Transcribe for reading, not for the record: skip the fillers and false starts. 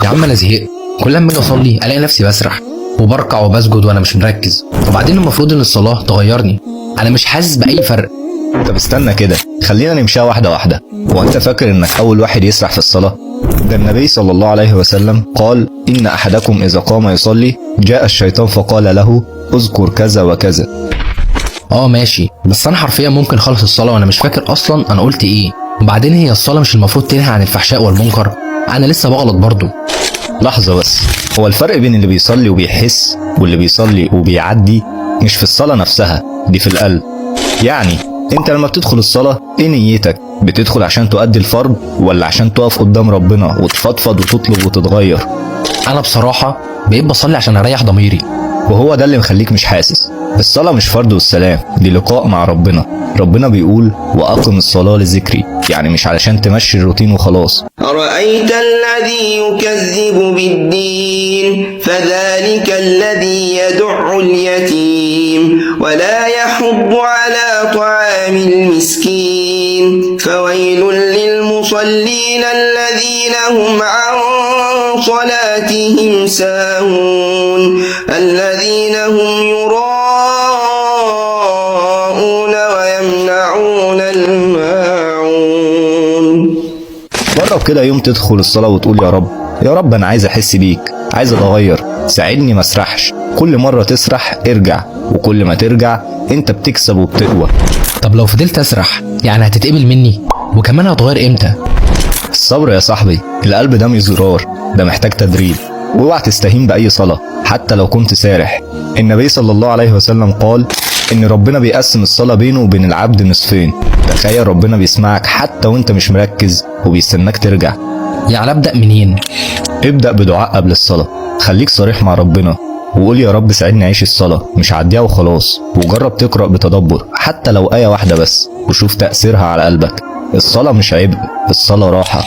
يا عم انا زهقت، كل لما اجي اصلي الاقي نفسي بسرح وبركع وبسجد وانا مش مركز، وبعدين المفروض ان الصلاه تغيرني، انا مش حاسس باي فرق. طب استنى كده، خلينا نمشيها واحدة واحدة. هو انت فاكر انك اول واحد يسرح في الصلاة؟ ده النبي صلى الله عليه وسلم قال: ان احدكم اذا قام يصلي جاء الشيطان فقال له اذكر كذا وكذا. ماشي، بس انا حرفيا ممكن اخلص الصلاه وانا مش فاكر اصلا انا قلت ايه. وبعدين هي الصلاه مش المفروض تنهي عن الفحشاء والمنكر؟ انا لسه بغلط برضو. لحظة بس، هو الفرق بين اللي بيصلي وبيحس واللي بيصلي وبيعدي مش في الصلاة نفسها، دي في القلب. يعني انت لما بتدخل الصلاة ايه نيتك؟ بتدخل عشان تؤدي الفرض ولا عشان تقف قدام ربنا وتفضفض وتطلب وتتغير؟ انا بصراحه بقيت بصلي عشان اريح ضميري. وهو ده اللي مخليك مش حاسس. الصلاة مش فرض والسلام، دي لقاء مع ربنا. ربنا بيقول: وأقم الصلاة لذكري، يعني مش علشان تمشي الروتين وخلاص. أرأيت الذي يكذب بالدين فذلك الذي يدع اليتيم ولا يحض على طعام المسكين فويل للمصلين الذين هم عن صلاتهم ساهون الذين هم يراءون ويمنعون الماعون. جرب كده يوم تدخل الصلاة وتقول: يا رب يا رب أنا عايز أحس بيك، عايز أتغير، ساعدني ما اسرحش. كل مرة تسرح ارجع، وكل ما ترجع انت بتكسب وبتقوى. طب لو فضلت اسرح يعني هتتقبل مني؟ وكمان هتغير امتى؟ الصبر يا صاحبي، القلب ده مش زرار، ده محتاج تدريب. واوعى تستهين بأي صلاة حتى لو كنت سارح. النبي صلى الله عليه وسلم قال ان ربنا بيقسم الصلاة بينه وبين العبد نصفين. تخيل ربنا بيسمعك حتى وانت مش مركز وبيستناك ترجع. يعني ابدأ منين؟ ابدأ بدعاء قبل الصلاة، خليك صريح مع ربنا وقول: يا رب ساعدني اعيش الصلاة، مش عديها وخلاص. وجرب تقرأ بتدبر حتى لو آية واحدة بس، وشوف تأثيرها على قلبك. الصلاة مش عبء، الصلاة راحة.